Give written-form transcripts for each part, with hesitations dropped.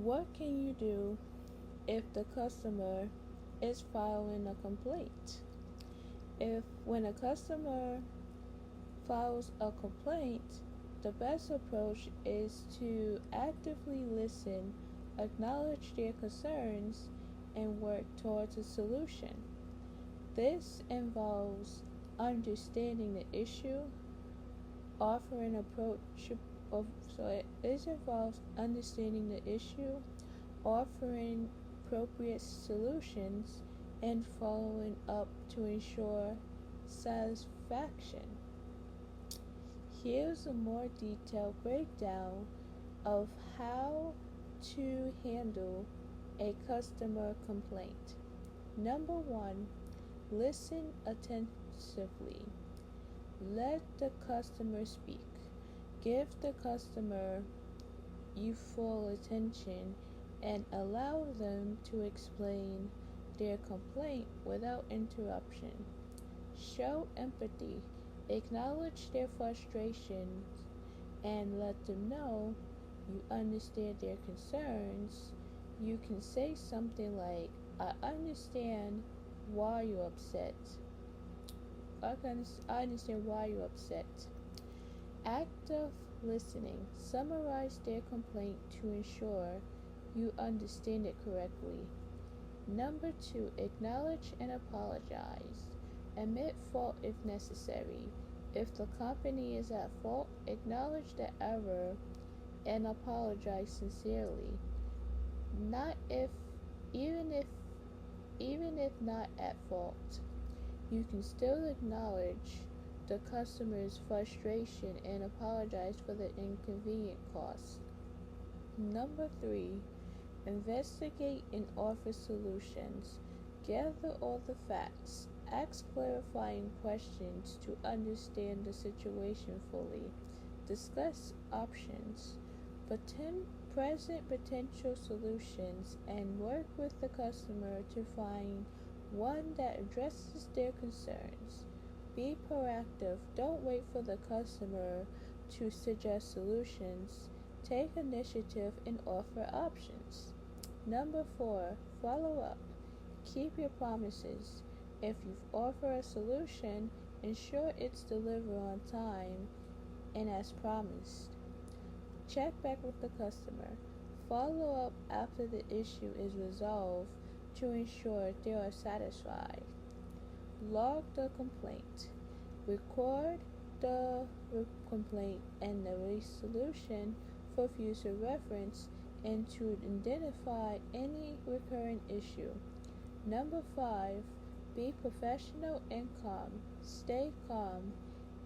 What can you do if the customer is filing a complaint? If when a customer files a complaint, the best approach is to actively listen, acknowledge their concerns, and work towards a solution. This involves understanding the issue, offering approach of this involves understanding the issue, offering appropriate solutions, and following up to ensure satisfaction. Here's a more detailed breakdown of how to handle a customer complaint. Number one, listen attentively. Let the customer speak. Give the customer your full attention and allow them to explain their complaint without interruption. Show empathy. Acknowledge their frustrations and let them know you understand their concerns. You can say something like, I understand why you're upset. I understand why you're upset. Active listening. Summarize their complaint to ensure you understand it correctly. Number two, acknowledge and apologize. Admit fault if necessary. If the company is at fault, acknowledge the error and apologize sincerely. Not if even if even if not at fault, you can still acknowledge the customer's frustration and apologize for the inconvenient cost. Number three, investigate and offer solutions. Gather all the facts. Ask clarifying questions to understand the situation fully. Discuss options. Present potential solutions and work with the customer to find one that addresses their concerns. Be proactive. Don't wait for the customer to suggest solutions. Take initiative and offer options. Number four, follow up. Keep your promises. If you offer a solution, ensure it's delivered on time and as promised. Check back with the customer. Follow up after the issue is resolved to ensure they are satisfied. Log the complaint. Record the complaint and the resolution for future reference and to identify any recurring issue. Number five, be professional and calm. Stay calm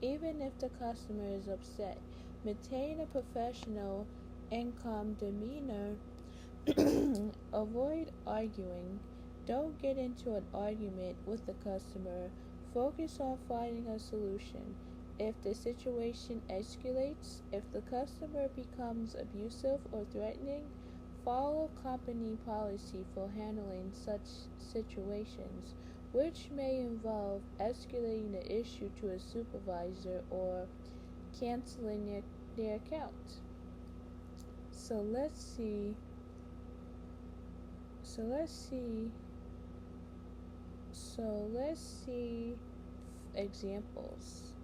even if the customer is upset. Maintain a professional and calm demeanor. Avoid arguing. Don't get into an argument with the customer. Focus on finding a solution. If the situation escalates, if the customer becomes abusive or threatening, follow company policy for handling such situations, which may involve escalating the issue to a supervisor or canceling their account. So let's see. So let's see. So let's see examples.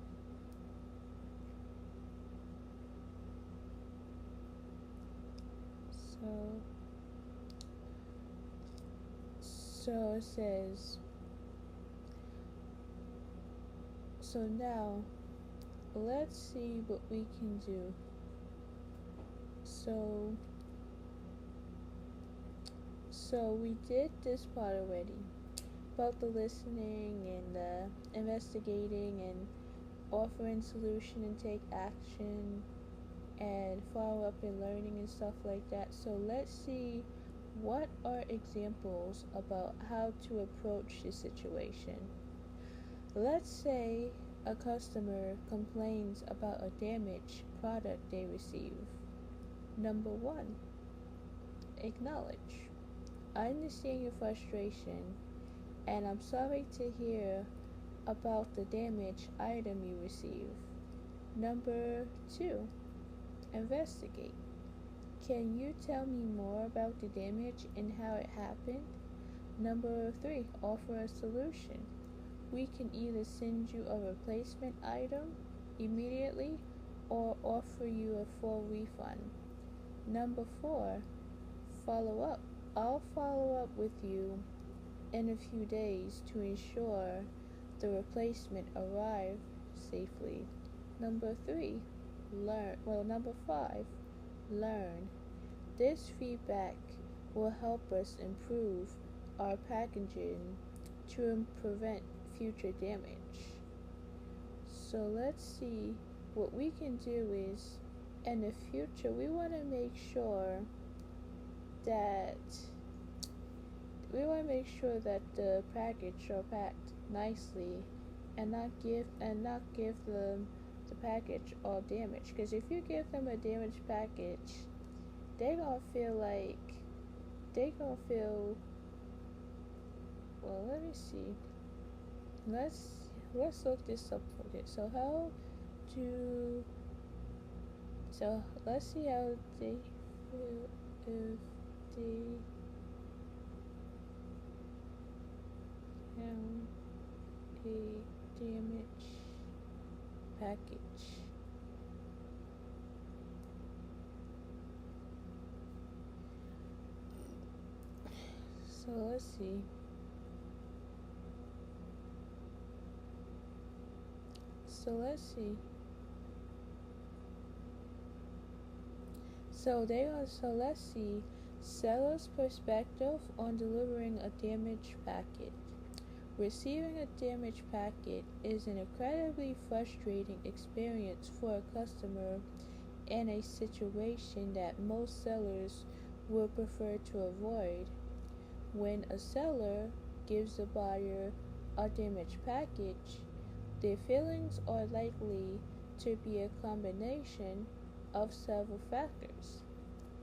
So so it says so now let's see what we can do. So so we did this part already about the listening and the investigating and offering solution and take action and follow up and learning and stuff like that. So let's see what are examples about how to approach the situation. Let's say a customer complains about a damaged product they receive. Number one, acknowledge. I understand your frustration and I'm sorry to hear about the damaged item you receive. Number two, investigate. Can you tell me more about the damage and how it happened? Number 3, offer a solution. We can either send you a replacement item immediately or offer you a full refund. Number 4, follow up. I'll follow up with you in a few days to ensure the replacement arrived safely. Number 5, learn. This feedback will help us improve our packaging to prevent future damage. So let's see what we can do is in the future we want to make sure that the package are packed nicely and not give them the package all damaged, because if you give them a damaged package they gonna feel well, let me see. Let's look this up for it. So let's see how they feel if they found a damaged package. So let's see. So let's see. So let's see. Seller's perspective on delivering a damaged packet. Receiving a damaged packet is an incredibly frustrating experience for a customer and a situation that most sellers would prefer to avoid. When a seller gives a buyer a damaged package, their feelings are likely to be a combination of several factors.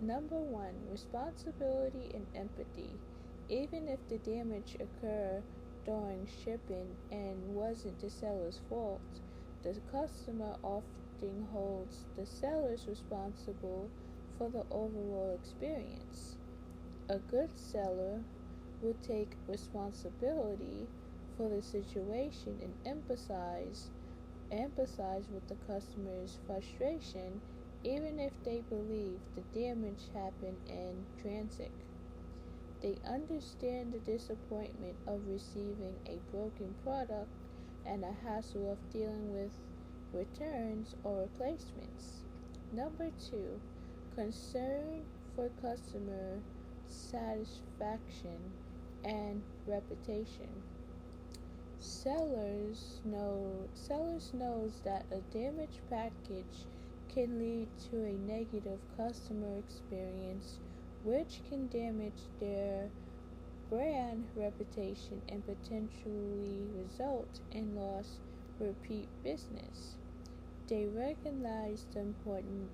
Number 1, responsibility and empathy. Even if the damage occurred during shipping and wasn't the seller's fault, the customer often holds the sellers responsible for the overall experience. A good seller will take responsibility for the situation and empathize with the customer's frustration even if they believe the damage happened in transit. They understand the disappointment of receiving a broken product and the hassle of dealing with returns or replacements. Number 2, concern for customer satisfaction and reputation. Sellers knows that a damaged package can lead to a negative customer experience, which can damage their brand reputation and potentially result in lost repeat business. They recognize the importance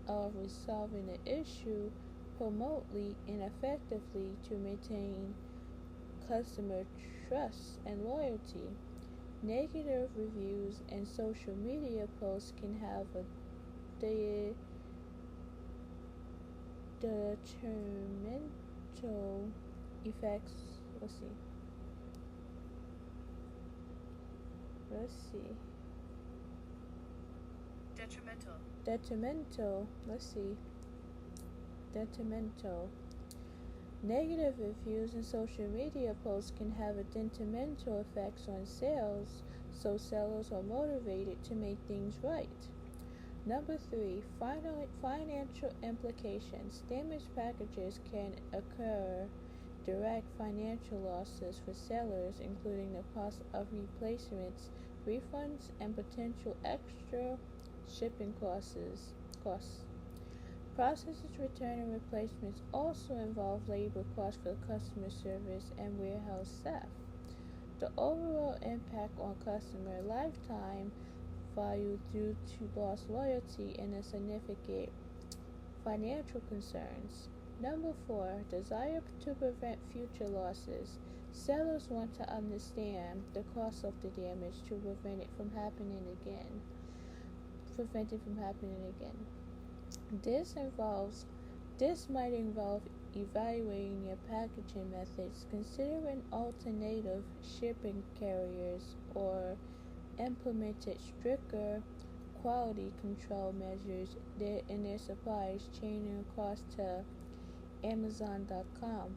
of resolving the issue promptly and effectively to maintain customer trust and loyalty. Negative reviews and social media posts can have a detrimental effects. Let's see. Detrimental. Let's see. Detrimental. Negative reviews and social media posts can have a detrimental effects on sales, so sellers are motivated to make things right. Number 3, financial implications. Damaged packages can occur direct financial losses for sellers, including the cost of replacements, refunds, and potential extra shipping costs. Processes, return, and replacements also involve labor costs for customer service and warehouse staff. The overall impact on customer lifetime value due to lost loyalty and a significant financial concerns. Number 4, desire to prevent future losses. Sellers want to understand the cost of the damage to prevent it from happening again. This involves This might involve evaluating your packaging methods, considering alternative shipping carriers, or implemented stricter quality control measures in their supplies chain across to Amazon.com.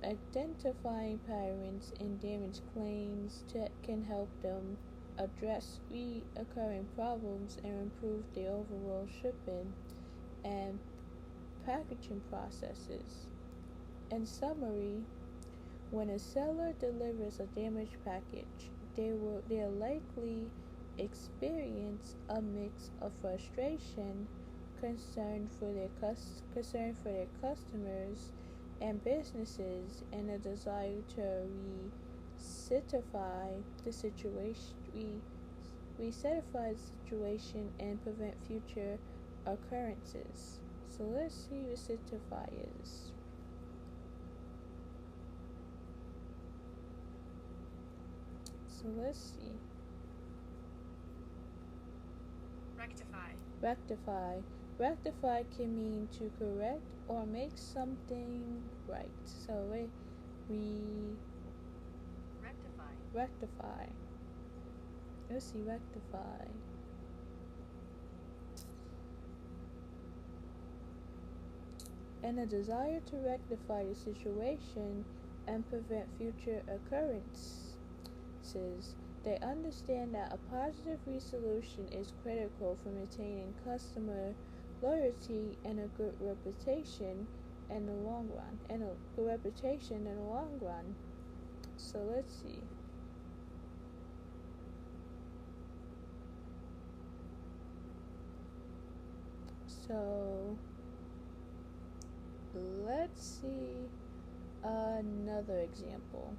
Identifying patterns in damage claims can help them address recurring problems and improve the overall shipping and packaging processes. In summary, when a seller delivers a damaged package, they'll likely experience a mix of frustration, concern for their customers and businesses, and a desire to recertify the situation and prevent future occurrences. So let's see what recertify is. So let's see. Rectify. Rectify can mean to correct or make something right. So we rectify. Let's see, rectify. And a desire to rectify the situation and prevent future occurrences. They understand that a positive resolution is critical for maintaining customer loyalty and a good reputation in the long run. So let's see. So let's see another example.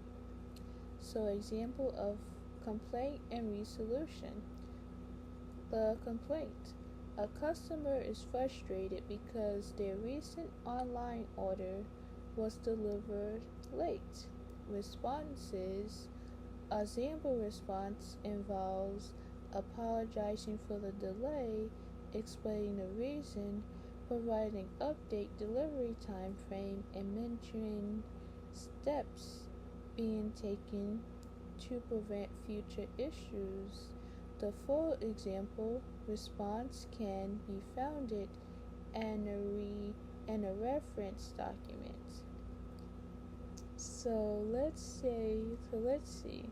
So example of complaint and resolution. The complaint. A customer is frustrated because their recent online order was delivered late. Responses. A example response involves apologizing for the delay, explaining the reason, providing update delivery time frame, and mentioning steps being taken to prevent future issues. The full example response can be found in a reference document. So let's see.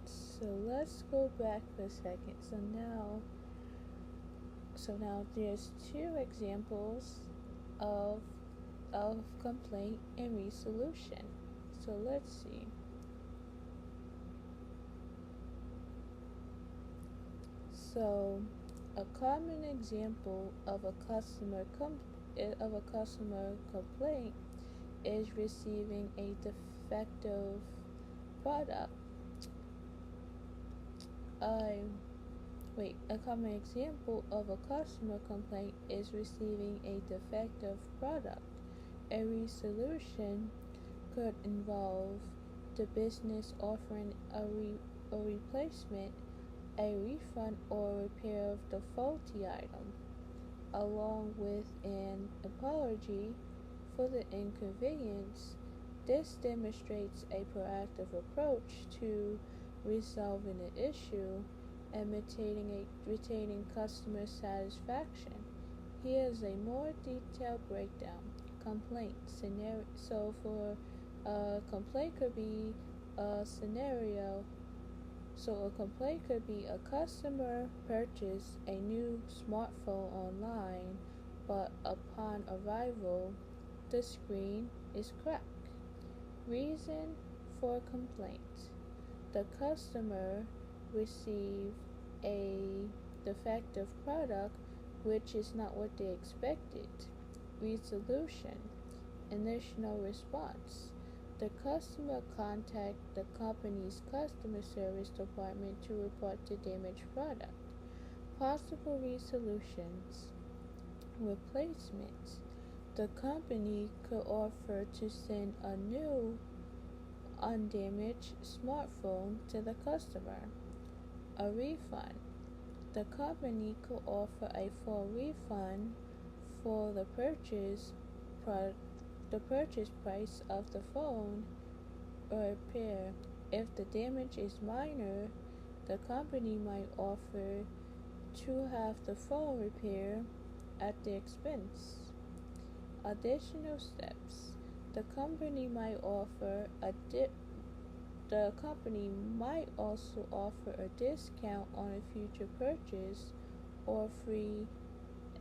So let's go back for a second. So now there's two examples of complaint and resolution. So let's see. So a common example of a customer complaint is receiving a defective product. A common example of a customer complaint is receiving a defective product. A resolution could involve the business offering a replacement, a refund, or repair of the faulty item, along with an apology for the inconvenience. This demonstrates a proactive approach to resolving the issue and retaining customer satisfaction. Here's a more detailed breakdown. Complaint scenario. So for a complaint could be a scenario. So a complaint could be a customer purchased a new smartphone online, but upon arrival, the screen is cracked. Reason for complaint. The customer received a defective product, which is not what they expected. Resolution. Initial response. The customer contacted the company's customer service department to report the damaged product. Possible resolutions. Replacements. The company could offer to send a new undamaged smartphone to the customer. A refund. The company could offer a full refund for pro- the purchase price of the phone or repair. If the damage is minor, the company might offer to have the phone repaired at their expense. Additional steps. The company might offer a the company might also offer a discount on a future purchase or free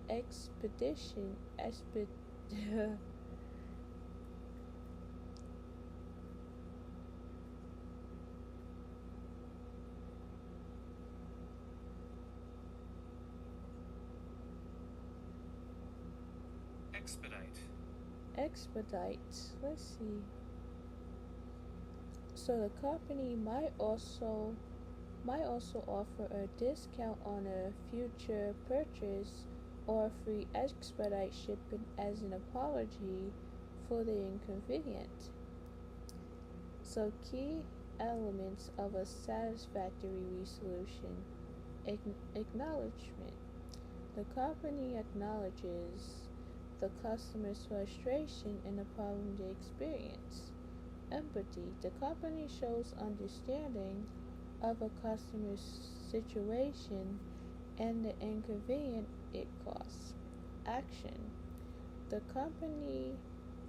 expedition expedite. Let's see. So the company might also offer a discount on a future purchase or free expedite shipping as an apology for the inconvenience. So key elements of a satisfactory resolution. Acknowledgement. The company acknowledges the customer's frustration in the problem they experience. Empathy. The company shows understanding of a customer's situation and the inconvenience it causes. Action. The company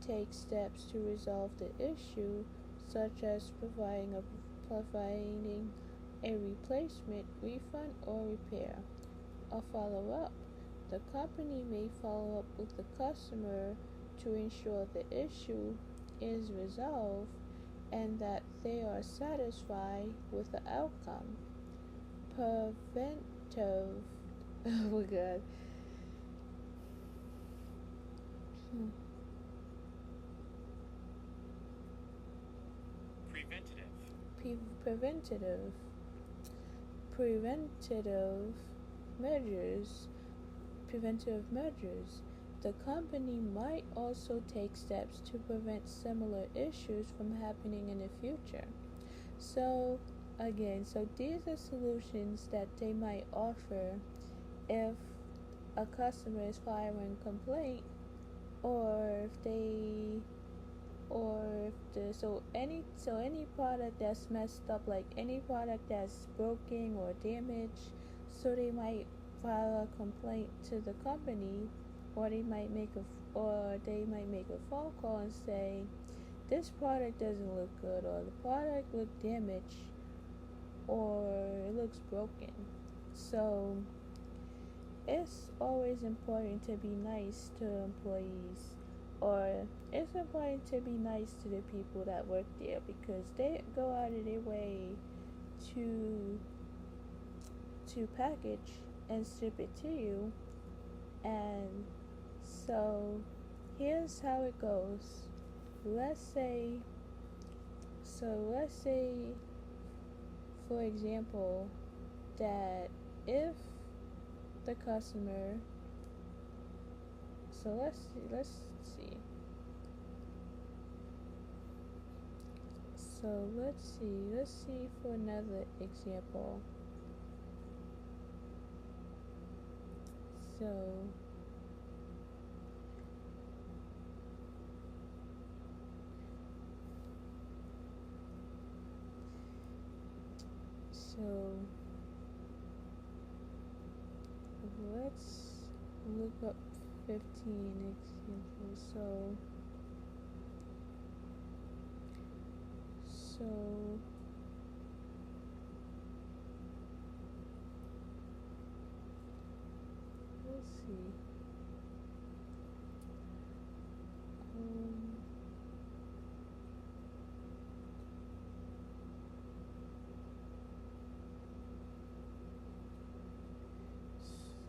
takes steps to resolve the issue, such as providing a replacement, refund, or repair. A follow up. The company may follow up with the customer to ensure the issue is resolved and that they are satisfied with the outcome. Preventive. Oh my god. Hmm. Preventative. Preventative measures. Preventive measures. The company might also take steps to prevent similar issues from happening in the future. So, so these are solutions that they might offer if a customer is filing a complaint, or if they or if the any product that's messed up, like any product that's broken or damaged, so they might file a complaint to the company, or they might make a phone call and say this product doesn't look good, or the product looked damaged, or it looks broken. So it's always important to be nice to employees, or it's important to be nice to the people that work there, because they go out of their way to package and ship it to you. And so here's how it goes. Let's say let's say, for example, that if the customer so let's see for another example. So so let's look up 15 examples. So let's see. Um,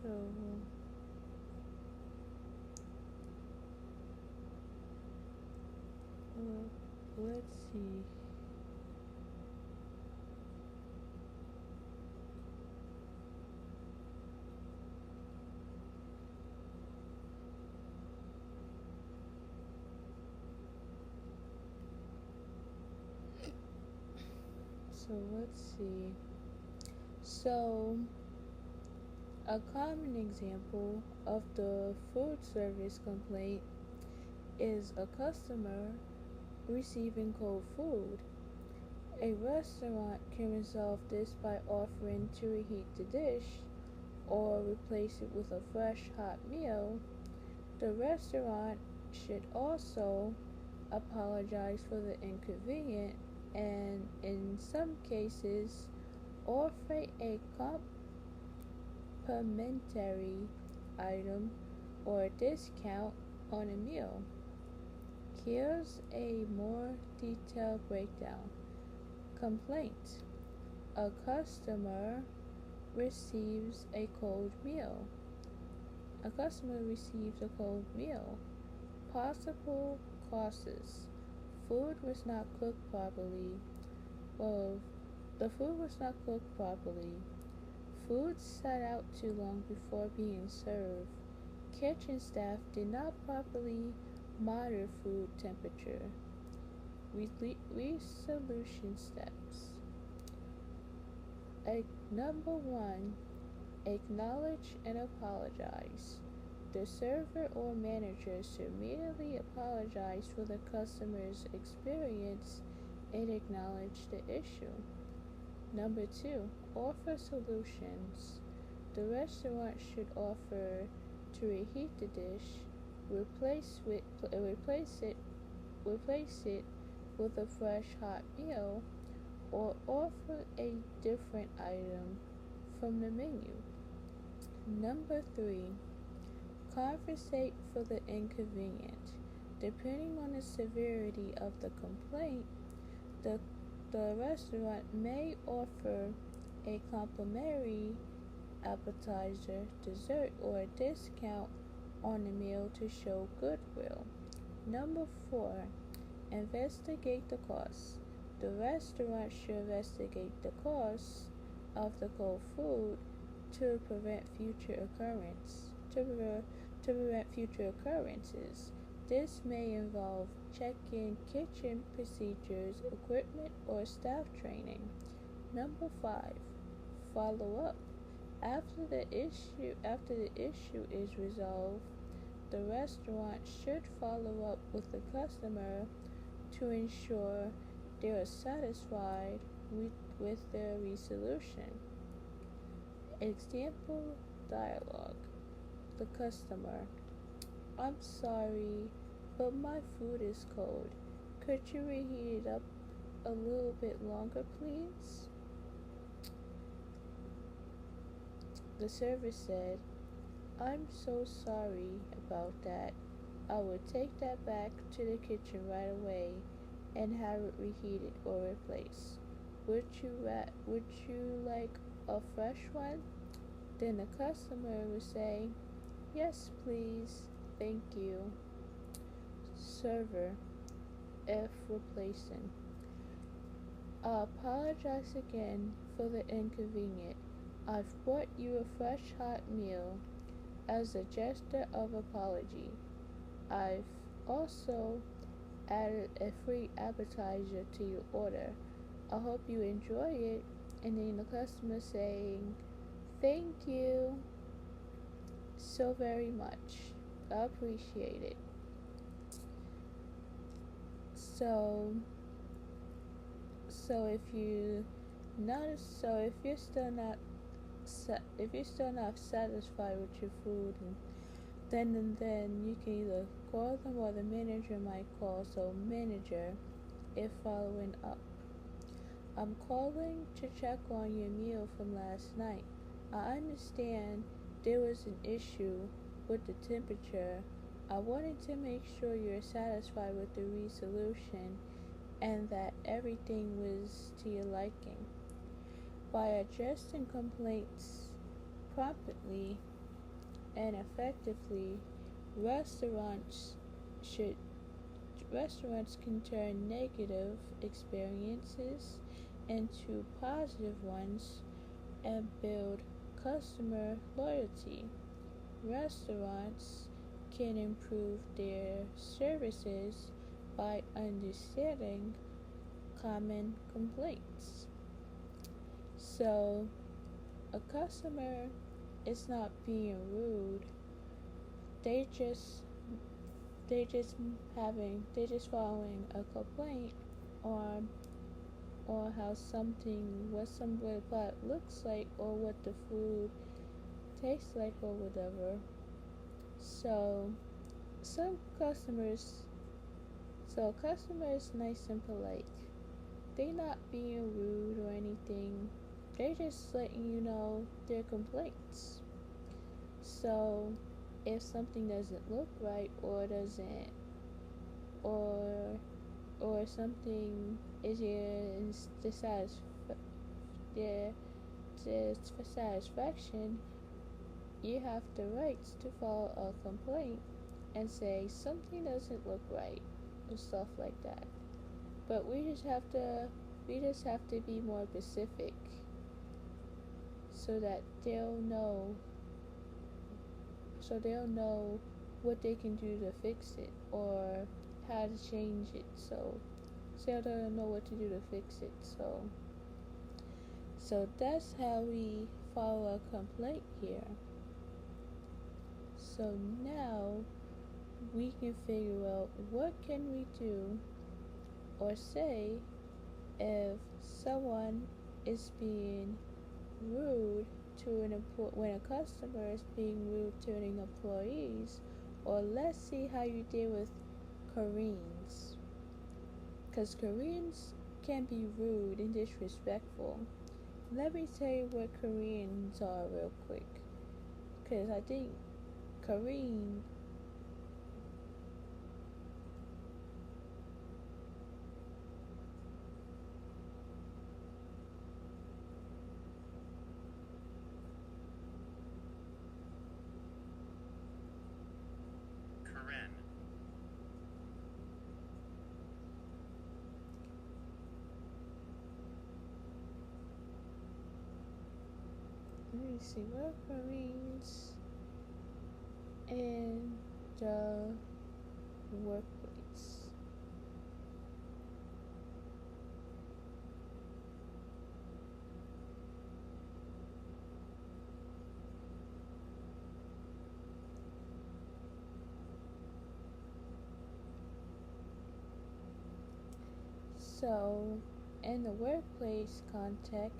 so let's see. So let's see. So A common example of the food service complaint is a customer receiving cold food. A restaurant can resolve this by offering to reheat the dish or replace it with a fresh hot meal. The restaurant should also apologize for the inconvenience and, in some cases, offer a complimentary item or a discount on a meal. Here's a more detailed breakdown. Complaint: a customer receives a cold meal. A customer receives a cold meal. Possible causes: food was not cooked properly. Well, the food was not cooked properly. Food sat out too long before being served. Kitchen staff did not properly monitor food temperature. Resolution steps. Number 1. Acknowledge and apologize. The server or manager should immediately apologize for the customer's experience and acknowledge the issue. Number 2. Offer solutions. The restaurant should offer to reheat the dish, replace it with a fresh hot meal, or offer a different item from the menu. Number 3. Compensate for the inconvenience. Depending on the severity of the complaint, the restaurant may offer a complimentary appetizer, dessert, or a discount on the meal to show goodwill. Number 4. Investigate the costs. The restaurant should investigate the costs of the cold food to prevent future occurrences. This may involve checking kitchen procedures, equipment, or staff training. Number 5. Follow up. After the issue is resolved, the restaurant should follow up with the customer to ensure they are satisfied with their resolution. Example dialogue. The customer: I'm sorry, but my food is cold. Could you reheat it up a little bit longer, please? The server said, I'm so sorry about that. I will take that back to the kitchen right away and have it reheated or replaced. Would you like a fresh one? Then the customer would say, yes, please, thank you. Server: if replacing, I apologize again for the inconvenience. I've brought you a fresh hot meal as a gesture of apology. I've also added a free appetizer to your order. I hope you enjoy it. And then the customer saying, thank you so very much. I appreciate it. So if you're still not satisfied with your food, then you can either call them or the manager might call. So manager, if following up, I'm calling to check on your meal from last night. I understand there was an issue with the temperature. I wanted to make sure you're satisfied with the resolution and that everything was to your liking. By addressing complaints promptly and effectively, restaurants can turn negative experiences into positive ones and build customer loyalty. Restaurants can improve their services by understanding common complaints. So, a customer it's not being rude. They just they just following a complaint on how something what the product looks like or what the food tastes like or whatever. So some customers customers nice and polite. They not being rude or anything. They just letting you know their complaints. So if something doesn't look right or doesn't or something is your dissatisfaction, you have the rights to file a complaint and say something doesn't look right and stuff like that. But we just have to be more specific so that they'll know what they can do to fix it or how to change it. So they'll know what to do to fix it. So that's how we file a complaint here. So now we can figure out what can we do or say if someone is being rude to when a customer is being rude to an employees, or let's see how you deal with Koreans, because Koreans can be rude and disrespectful. Let me tell you what Koreans are real quick, because I think Korean Karen. let me see what Koreans in the workplace. So, in the workplace context,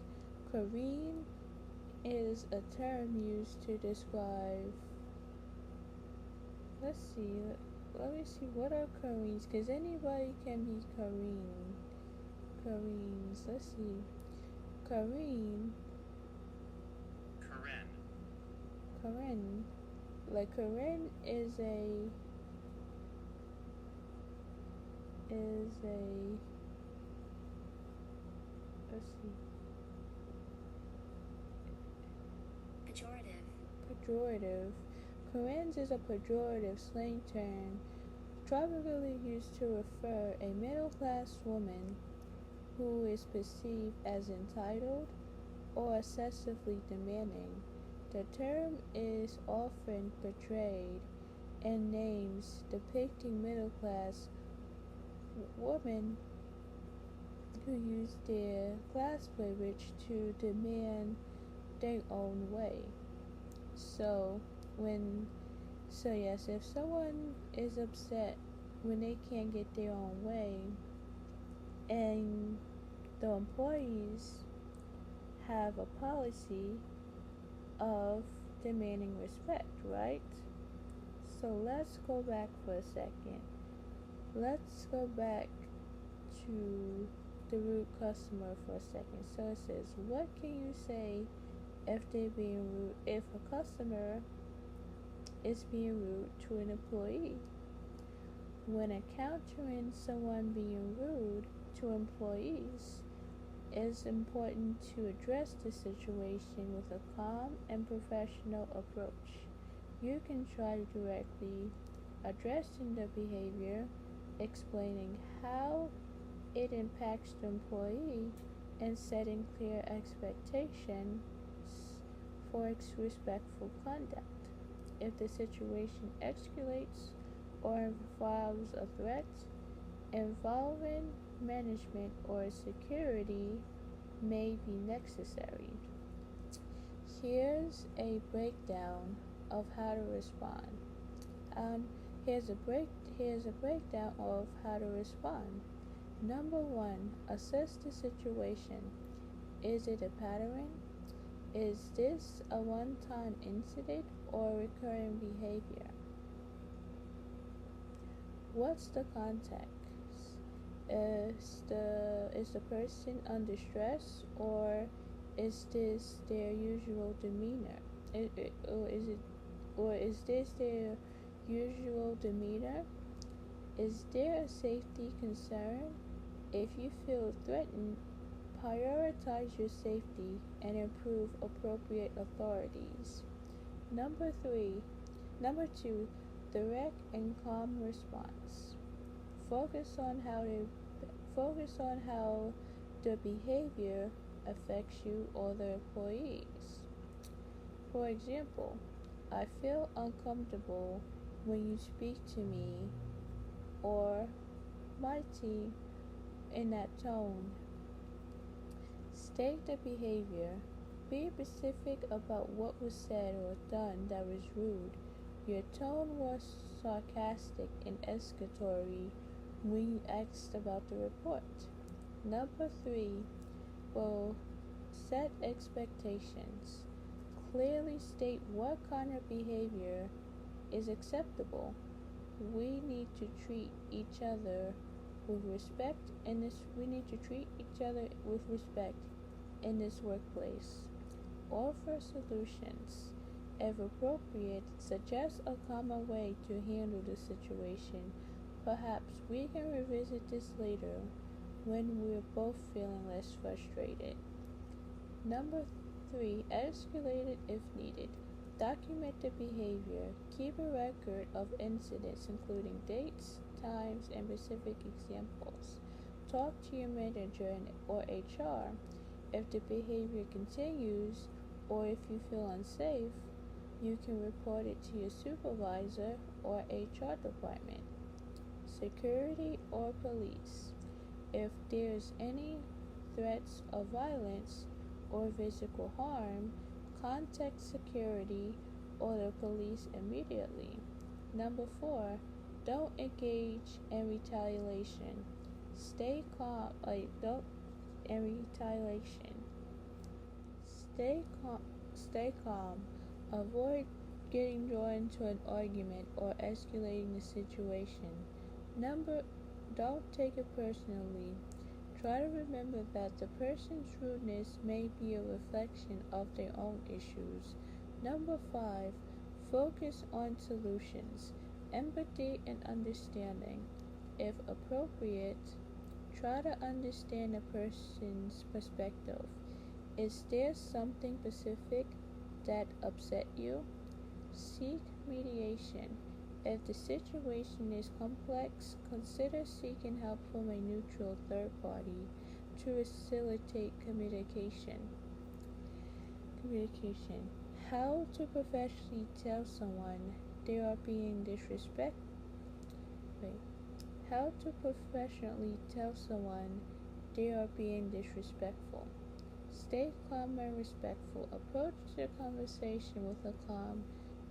Korean is a term used to describe. Let's see. Let me see. What are Koreans? Because anybody can be Korean. Koreans. Let's see. Korean. Karen. Korean. Like Korean is a let's see. Pejorative. Pejorative. Koreans is a pejorative slang term tropically used to refer a middle class woman who is perceived as entitled or excessively demanding. The term is often portrayed in names depicting middle class women who use their class privilege to demand their own way. So when so yes, if someone is upset when they can't get their own way and the employees have a policy of demanding respect, right? So let's go back for a second. Let's go back to the rude customer for a second. So it says, what can you say if they're being rude? If a customer is being rude to an employee, when encountering someone being rude to employees, it's important to address the situation with a calm and professional approach. You can try directly addressing the behavior, explaining how it impacts the employee, and setting clear expectations for respectful conduct. If the situation escalates or involves a threat involving management or security may be necessary. Here's a breakdown of how to respond. Um, here's a break. Here's a breakdown of how to respond. Number one, assess the situation. Is it a pattern? Is this a one-time incident or recurring behavior? What's the context? Is the person under stress, or is this their usual demeanor? Or is this their usual demeanor? Is there a safety concern? If you feel threatened, prioritize your safety and improve appropriate authorities. Number three, Number two, direct and calm response. Focus on how to focus on how the behavior affects you or the employees. For example, I feel uncomfortable when you speak to me or my team in that tone. State the behavior. Be specific about what was said or done that was rude. Your tone was sarcastic and exclamatory when you asked about the report. Number three, well, set expectations. Clearly state what kind of behavior is acceptable. We need to treat each other with respect in this we need to treat each other with respect in this workplace. Offer solutions. If appropriate, suggest a common way to handle the situation. Perhaps we can revisit this later when we're both feeling less frustrated. Number three, escalate it if needed. Document the behavior. Keep a record of incidents, including dates, times, and specific examples. Talk to your manager or HR. If the behavior continues, or if you feel unsafe, you can report it to your supervisor or HR department. Security or police. If there's any threats of violence or physical harm, contact security or the police immediately. Number four, don't engage in retaliation. Stay calm. Don't in retaliation. Stay calm. Stay calm. Avoid getting drawn into an argument or escalating the situation. Number, don't take it personally. Try to remember that the person's rudeness may be a reflection of their own issues. Number five, focus on solutions, empathy, and understanding. If appropriate, try to understand a person's perspective. Is there something specific that upset you? Seek mediation. If the situation is complex, consider seeking help from a neutral third party to facilitate communication. How to professionally tell someone they are being disrespectful. How to professionally tell someone they are being disrespectful. Stay calm and respectful. Approach the conversation with a calm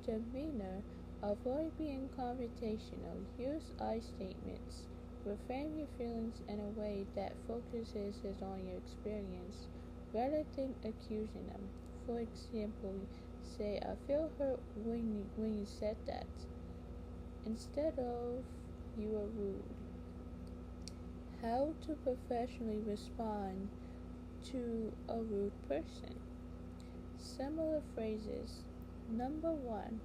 demeanor. Avoid being confrontational. Use I statements. Reframe your feelings in a way that focuses on your experience rather than accusing them. For example, say, I feel hurt when you said that, instead of you are rude. How to professionally respond to a rude person. Similar phrases. Number one,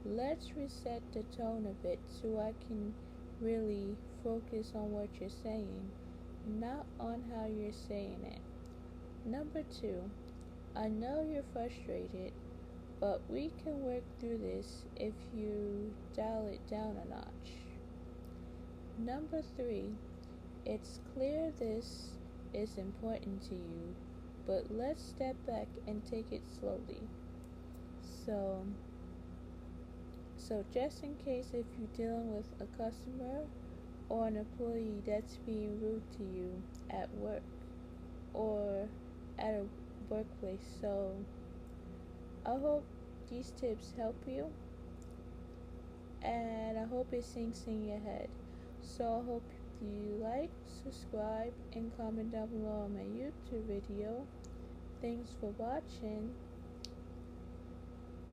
let's reset the tone a bit so I can really focus on what you're saying, not on how you're saying it. Number two, I know you're frustrated, but we can work through this if you dial it down a notch. Number three, it's clear this is important to you, but let's step back and take it slowly. So, just in case if you're dealing with a customer or an employee that's being rude to you at work or at a workplace, so I hope these tips help you, and I hope it sinks in your head. So I hope you like, subscribe, and comment down below on my YouTube video. Thanks for watching.